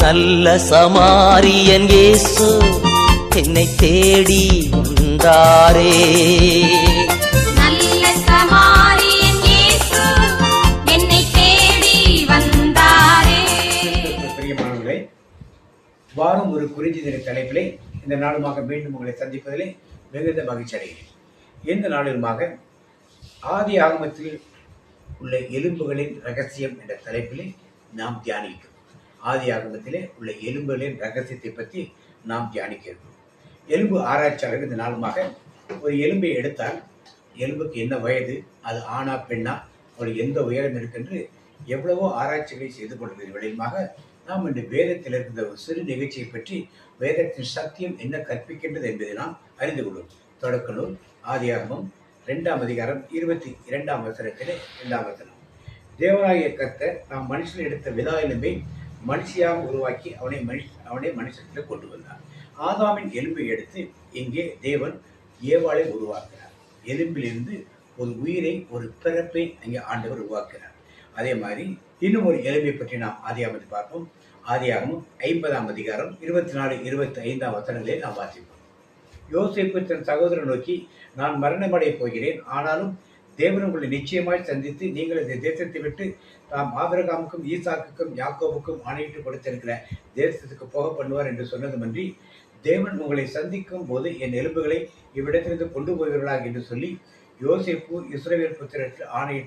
நல்ல சமாரியன் இயேசு என்னை தேடி வந்தாரே. நல்ல சமாரியன் இயேசு என்னை தேடி வந்தாரே. பிரியமானவர்களே, வாரம் ஒரு குறிஞ்சி தின தலைப்பிலே இந்த நாளுமாக மீண்டும் உங்களை சந்திப்பதிலே மிகுந்த மகிழ்ச்சி அடைகிறேன். இந்த நாளிலுமாக ஆதி ஆகமத்தில் உள்ள எலும்புகளின் ரகசியம் என்ற தலைப்பிலே நாம் தியானிக்கிறோம். ஆதி ஆகமத்திலே உள்ள எலும்புகளின் ரகசியத்தை பற்றி நாம் தியானிக்கிறோம். எலும்பு ஆராய்ச்சியாளர்கள் இந்த நாளுமாக ஒரு எலும்பை எடுத்தால் எலும்புக்கு என்ன வயது, அது ஆணா பெண்ணா, அவளுக்கு எந்த உயரம் இருக்குன்று எவ்வளவோ ஆராய்ச்சிகளை செய்து கொள்வது விளையமாக நாம் இன்று வேதத்தில் இருக்கின்ற ஒரு சிறு நிகழ்ச்சியை பற்றி வேதத்தின் சத்தியம் என்ன கற்பிக்கின்றது என்பதை நாம் அறிந்து கொள்வோம். தொடக்க நூல் ஆதியாகமம் 2ஆம் அதிகாரம் 22ஆம் வசனத்திலே 2ஆம் வசனம். தேவனாகிய கர்த்தர் நாம் மனுஷன் எடுத்த விதா எலும்பை மனுஷியாக உருவாக்கி அவனை மனுஷத்தில் கொண்டு வந்தார். ஆதாமின் எலும்பை எடுத்து இங்கே தேவன் ஏவாளை உருவாக்குகிறார். எலும்பிலிருந்து ஒரு உயிரை, ஒரு பிறப்பை அங்கே ஆண்டவர் உருவாக்குகிறார். அதே மாதிரி இன்னும் ஒரு எலும்பை பற்றி நாம் ஆதியாகமத்தில் பார்ப்போம். ஆதியாகமம் 50ஆம் அதிகாரம் 24, 25ஆம் வசனங்களை நாம் வாசிப்போம். யோசேப்பு தன் சகோதரன் நோக்கி, நான் மரணமடைய போகிறேன், ஆனாலும் தேவன் உங்களை நிச்சயமாய் சந்தித்து நீங்கள் இந்த தேசத்தை விட்டு தாம் ஆபிரகாமுக்கும் ஈசாக்குக்கும் யாக்கோபுக்கும் ஆணையிட்டு கொடுத்திருக்கிற தேசத்துக்கு போக பண்ணுவார் என்று சொன்னதுமன்றி, தேவன் உங்களை சந்திக்கும் போது என் எலும்புகளை இவ்விடத்திலிருந்து கொண்டு போகிறார்கள் என்று சொல்லி யோசேப்பு இஸ்ரவேல் புத்திரருக்கு ஆணை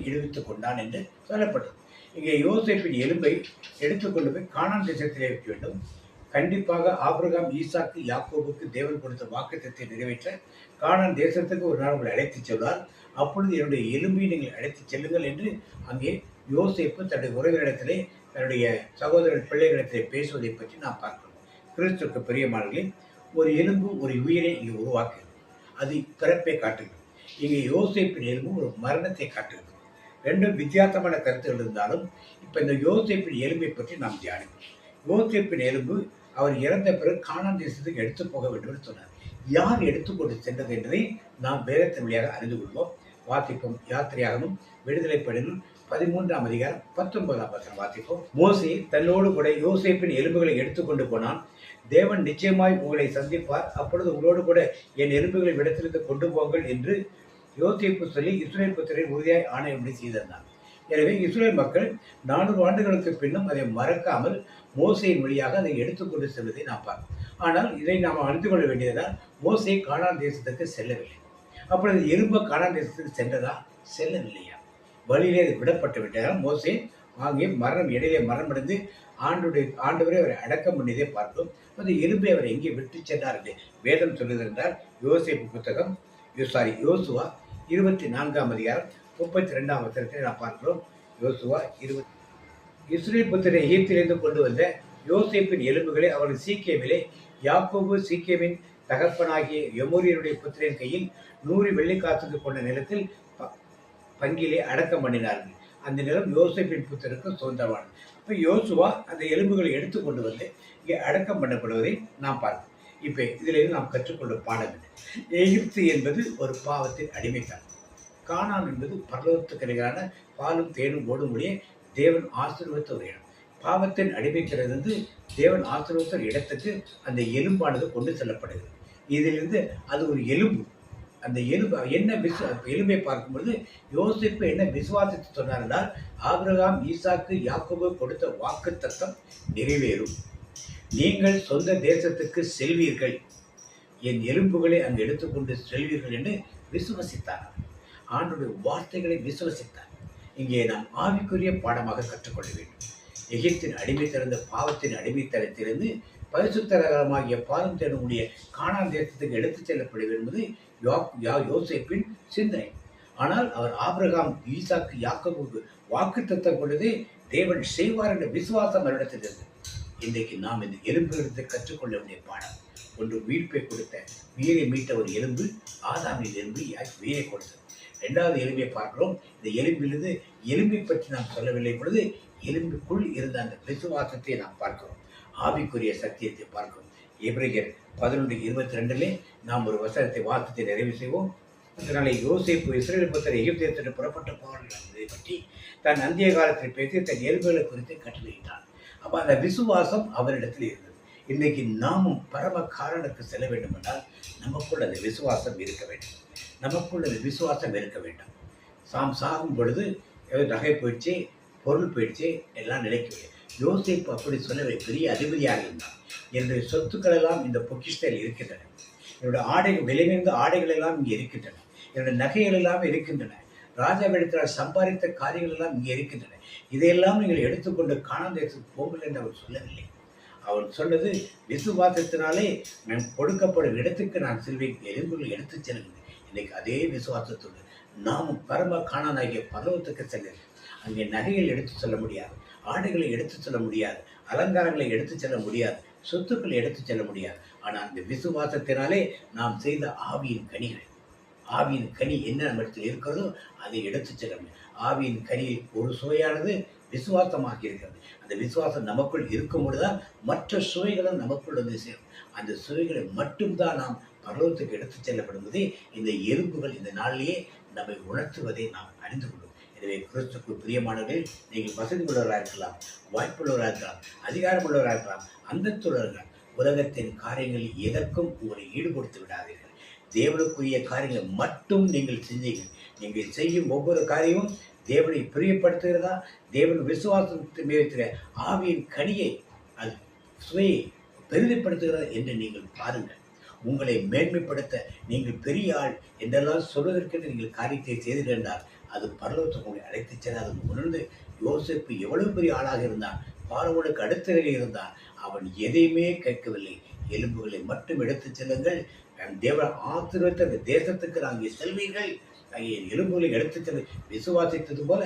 இடுவித்துக் கொண்டான் என்று சொல்லப்பட்டது. இங்கே யோசேப்பின் எலும்பை எடுத்துக்கொண்டு போய் கானான் தேசத்திலே வைக்க வேண்டும். கண்டிப்பாக ஆபிரகாம், ஈசாக்கு, யாக்கோபுக்கு தேவன் கொடுத்த வாக்குத்தத்தை நிறைவேற்ற கானான் தேசத்துக்கு ஒரு நாள் உங்களை அழைத்துச் செல்வார். அப்பொழுது என்னுடைய எலும்பை நீங்கள் அழைத்துச் செல்லுங்கள் என்று அங்கே யோசேப்பு தன்னுடைய உறவினரிடத்திலே, தன்னுடைய சகோதரர் பிள்ளைகளிடத்திலே பேசுவதை பற்றி நாம் பார்க்கிறோம். கிறிஸ்துவுக்கு பிரியமானவர்களே, ஒரு எலும்பு ஒரு உயிரை இங்கே உருவாக்குகிறது. அது பிறப்பை காட்டுகிறது. இங்கே யோசேப்பின் எலும்பு ஒரு மரணத்தை காட்டுகிறது. ரெண்டும் வித்தியாசமான கருத்துகள் இருந்தாலும் இப்போ இந்த யோசேப்பின் எலும்பை பற்றி நாம் தியானிப்போம். யோசேப்பின் எலும்பு அவர் இறந்த பிறகு கானான் தேசத்துக்கு எடுத்து போக வேண்டும் என்று சொன்னார். யார் எடுத்துக்கொண்டு சென்றது என்பதை நாம் வேதத்தின் வழியாக அறிந்து கொள்வோம். வாசிப்போம். யாத்திரையாகவும் விடுதலை படையிலும் 13ஆம் அதிகாரம் 19ஆம் வசனம் வாசிப்போம். மோசே தன்னோடு கூட யோசேப்பின் எலும்புகளை எடுத்துக்கொண்டு போனான். தேவன் நிச்சயமாய் உங்களை சந்திப்பார், அப்பொழுது உங்களோடு கூட என் எலும்புகளை விடத்திலிருந்து கொண்டு போங்கள் என்று யோசேப்பு சொல்லி இஸ்ரவேல் புத்திரரை உறுதியாய் ஆணையின்படி செய்திருந்தார். எனவே இஸ்ரவேல் மக்கள் 400 ஆண்டுகளுக்கு பின்னும் அதை மறக்காமல் மோசேயின் வழியாக அதை எடுத்துக்கொண்டு செல்வதை நாம் பார்ப்போம். ஆனால் இதை நாம் அறிந்து கொள்ள வேண்டியதுதான், மோசே கானான் தேசத்துக்கு செல்லவில்லை. அப்பொழுது எலும்பு கானான் தேசத்துக்கு சென்றதா? செல்லவில்லையா? வழியிலே அது விடப்பட்டு விட்டதால் மோசே வாங்கி இடையிலே மரணமடைந்து ஆண்டவரை அவரை அடக்கம் பண்ணியதை பார்ப்போம். அந்த எலும்பை அவர் எங்கே விட்டு சென்றார் என்று வேதம் சொல்லுகிறது என்றால் யோசேப்பு புத்தகம் யோசுவா 24ஆம் அதிகாரம் 32ஆம் வசனத்தை நாம் பார்க்கிறோம். யோசுவா 20. இஸ்ரவேல் புத்திரரை எகிப்திலிருந்து கொண்டு வந்த யோசேப்பின் எலும்புகளை அவர்கள் சீக்கேமிலே யாக்கோபு சீக்கேமின் தகப்பனாகிய எமோரியருடைய புத்திரின் கையில் 100 வெள்ளிக்காசுக்கு கொண்ட நிலத்தில் பங்கிலே அடக்கம் பண்ணினார்கள். அந்த நிலம் யோசேப்பின் புத்திரருக்கு சொந்தமானது. இப்போ யோசுவா அந்த எலும்புகளை எடுத்து கொண்டு வந்து இங்கே அடக்கம் பண்ணப்படுவதை நாம் பார்க்கிறோம். இப்போ இதிலிருந்து நாம் கற்றுக்கொள்ள பாடம் என்ன? எகிப்து என்பது ஒரு பாவத்தின் அடிமைத்தான். கானான் என்பது பரலோகத்துக்கு நிகரான பாலும் தேனும் ஓடும்படியே தேவன் ஆசீர்வதித்த ஒரு இடம். பாவத்தின் அடிமைக்கிறது தேவன் ஆசீர்வதித்த ஒரு இடத்துக்கு அந்த எலும்பானது கொண்டு செல்லப்படுகிறது. இதிலிருந்து அது ஒரு எலும்பு. அந்த எலும்பு என்ன எலும்பை பார்க்கும்பொழுது யோசேப்பு என்ன விசுவாசத்தை சொன்னார் என்றால், ஆபிரகாம், ஈசாக்கு, யாக்கோபு கொடுத்த வாக்கு தத்தம் நிறைவேறும். நீங்கள் சொந்த தேசத்துக்கு செல்வீர்கள், என் எலும்புகளை அங்கு எடுத்துக்கொண்டு செல்வீர்கள் என்று விசுவசித்தார். ஆண்டவருடைய வார்த்தைகளை விசுவசித்தார். இங்கே நாம் ஆவிக்குரிய பாடமாக கற்றுக்கொள்ள வேண்டும். எகிப்தின் அடிமைத்திலிருந்து, பாவத்தின் அடிமைத்தனத்திலிருந்து பரிசுத்தரகரமாகிய பாலும் தேடக்கூடிய கானான் தேசத்துக்கு எடுத்துச் செல்லப்படுவது என்பது யோசேப்பின் சிந்தனை. ஆனால் அவர் ஆபிரகாம், ஈசாக்கு, யாக்கோபுக்கு வாக்கு தத்தம் கொண்டது தேவன் செய்வார் என்ற விசுவாசம் அவரிடத்தில் இருந்தது. இன்றைக்கு நாம் இந்த எலும்புகளுக்கு கற்றுக்கொள்ள வேண்டிய பாடம் ஒன்று, உயிர்ப்பை கொடுத்த, உயிரை மீட்ட ஒரு எலும்பு ஆதாமின் எலும்பு உயிரை கொடுத்தது. 2வது எலும்பை பார்க்கிறோம். இந்த எலும்பிலிருந்து எலும்பை பற்றி நாம் சொல்லவில்லை பொழுது எலும்புக்குள் இருந்த அந்த விசுவாசத்தை நாம் பார்க்கிறோம். ஆவிக்குரிய சத்தியத்தை பார்க்கிறோம். எபிரேயர் 11:22 நாம் ஒரு வசனத்தை வார்த்தையை நிறைவு செய்வோம். அதனாலே யோசேப்பு இஸ்ரேல் புத்தர் எகிப்தியத்திற்கு புறப்பட்ட போவார்கள் என்பதை பற்றி தன் அந்திய காலத்தில் பேசி தன் இயல்புகளை குறித்து கட்டளையிட்டார். அப்போ அந்த விசுவாசம் அவரிடத்தில் இருந்தது. இன்னைக்கு நாமும் பரம காரணத்துக்கு செல்ல வேண்டும் என்றால் நமக்குள் அந்த விசுவாசம் இருக்க வேண்டும். நமக்குள் அந்த விசுவாசம் இருக்க வேண்டும். சாகும் பொழுது நகை போயிடுச்சு, பொருள் போயிடுச்சு, எல்லாம் நிலைக்கவில்லை. யோசேப்பு அப்படி சொல்லவே பெரிய அதிபதியாக இருந்தார். என்னுடைய சொத்துக்கள் எல்லாம் இந்த பொக்கிஷத்தில் இருக்கின்றன. என்னுடைய ஆடைகள், விலைநிறந்த ஆடைகள் எல்லாம் இங்கே இருக்கின்றன. என்னுடைய நகைகள் எல்லாம் இருக்கின்றன. ராஜாவிடத்தில் சம்பாதித்த காரியங்கள் எல்லாம் இங்கே இருக்கின்றன. இதையெல்லாம் நீங்கள் எடுத்துக்கொண்டு கானான் தேசத்துக்கு போங்கள் என்று அவர் சொல்லவில்லை. அவர் சொன்னது, விசுவாசத்தினாலே நான் கொடுக்கப்படும் இடத்துக்கு நான் செல்வேன், எலும்புகளை எடுத்துச் செல்லுங்கள். இன்னைக்கு அதே விசுவாசத்தோடு நாமும் பரம கானானாகிய பரலோகத்துக்கு செல்லுங்கள். அங்கே நகைகள் எடுத்து செல்ல முடியாது, ஆடைகளை எடுத்து செல்ல முடியாது, அலங்காரங்களை எடுத்து செல்ல முடியாது, சொத்துக்களை எடுத்து செல்ல முடியாது. ஆனால் அந்த விசுவாசத்தினாலே நாம் செய்த ஆவியின் கனிகள், ஆவியின் கனி என்ன நம்ம இடத்தில் இருக்கிறதோ அதை எடுத்து செல்ல முடியும். ஆவியின் கனியில் ஒரு சுவையானது விசுவாசமாக இருக்கிறது. அந்த விசுவாசம் நமக்குள் இருக்கும்போது தான் மற்ற சுவைகளும் நமக்குள் வந்து சேரும். அந்த சுவைகளை மட்டும்தான் நாம் பரலோகத்துக்கு எடுத்துச் செல்லப்படுவதை இந்த எலும்புகள் இந்த நாளிலேயே நம்மை உணர்த்துவதை நாம் அறிந்து கொள்வோம். எனவே கிறிஸ்துவுக்கு பிரியமானவர்கள், நீங்கள் வசதி உள்ளவராக இருக்கலாம், வாய்ப்புள்ளவராக இருக்கலாம், அதிகாரம் உள்ளவராக இருக்கலாம், அந்தத்துள்ளவர்கள், உலகத்தின் காரியங்களில் எதற்கும் உங்களை ஈடுபடுத்தி விடாதீர்கள். தேவனுக்குரிய காரியங்களை மட்டும் நீங்கள் செஞ்சீர்கள். நீங்கள் செய்யும் ஒவ்வொரு காரியமும் தேவனை பிரியப்படுத்துகிறதா, தேவன் விசுவாசத்தை மேற்கிற ஆவியின் கனியை, அது சுவையை பெரிதிப்படுத்துகிறதா என்று நீங்கள் பாருங்கள். உங்களை மேன்மைப்படுத்த நீங்கள் பெரிய ஆள் என்றெல்லாம் சொல்வதற்கென்று நீங்கள் காரியத்தை செய்திருந்தால் அது பரலோகத்துக்கு உங்களை அழைத்துச் செல்ல அதை உணர்ந்து, யோசேப்பு எவ்வளவு பெரிய ஆளாக இருந்தான், பார்வோனுக்கு அடுத்த நிலையில் இருந்தான். அவன் எதையுமே கேட்கவில்லை. எலும்புகளை மட்டும் எடுத்துச் செல்லுங்கள், தேவன் ஆசீர்வதித்த அந்த தேசத்துக்கு நாங்கள் செல்வீர்கள், எலும்புகளை எடுத்துச் செல்ல விசுவாசித்தது போல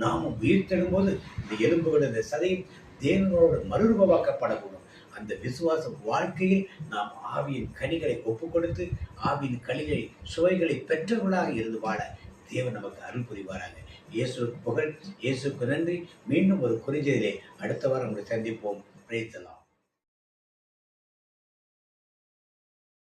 நாமும் உயிர்த்தெழும் போது இந்த எலும்புகள் இந்த சதையும் தேவனோடு மறுரூபமாக்கப்படக்கூடும். அந்த விசுவாச வாழ்க்கையில் நாம் ஆவியின் கனிகளை ஒப்புக் கொடுத்து ஆவியின் கனிகளை சுவைகளை பெற்றவர்களாக இருந்து வாழ தேவன் நமக்கு அருள் புரிவாராக. இயேசுவுக்கு புகழ், இயேசுக்கு நன்றி. மீண்டும் ஒரு குறிஞ்சதிலே அடுத்த வாரம் உங்களை சந்திப்போம். Praise the Lord.